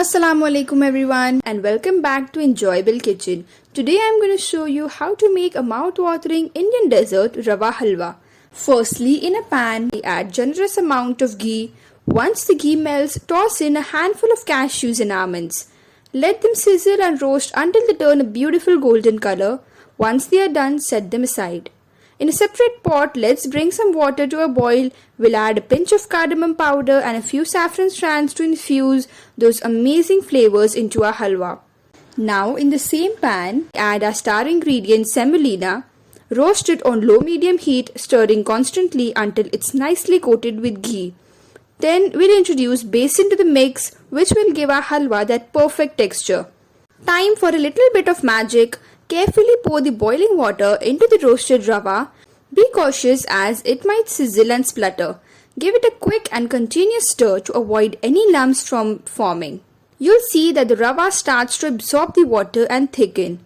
Assalamu alaikum everyone and welcome back to Enjoyable Kitchen. Today I am going to show you how to make a mouth-watering Indian dessert Rava Halwa. Firstly, in a pan, we add generous amount of ghee. Once the ghee melts, toss in a handful of cashews and almonds. Let them sizzle and roast until they turn a beautiful golden color. Once they are done, set them aside. In a separate pot, let's bring some water to a boil. We'll add a pinch of cardamom powder and a few saffron strands to infuse those amazing flavors into our halwa. Now in the same pan, add our star ingredient semolina. Roast it on low-medium heat, stirring constantly until it's nicely coated with ghee. Then we'll introduce besan to the mix, which will give our halwa that perfect texture. Time for a little bit of magic. Carefully pour the boiling water into the roasted rava. Be cautious as it might sizzle and splutter. Give it a quick and continuous stir to avoid any lumps from forming. You'll see that the rava starts to absorb the water and thicken.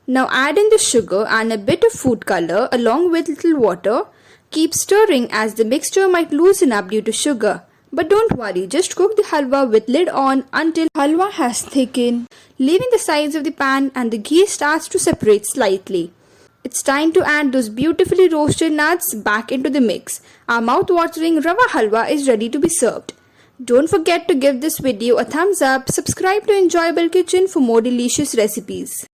Now add in the sugar and a bit of food color along with little water. Keep stirring as the mixture might loosen up due to sugar. But don't worry, just cook the halwa with lid on until halwa has thickened, leaving the sides of the pan and the ghee starts to separate slightly. It's time to add those beautifully roasted nuts back into the mix. Our mouth-watering rava halwa is ready to be served. Don't forget to give this video a thumbs up, subscribe to Enjoyable Kitchen for more delicious recipes.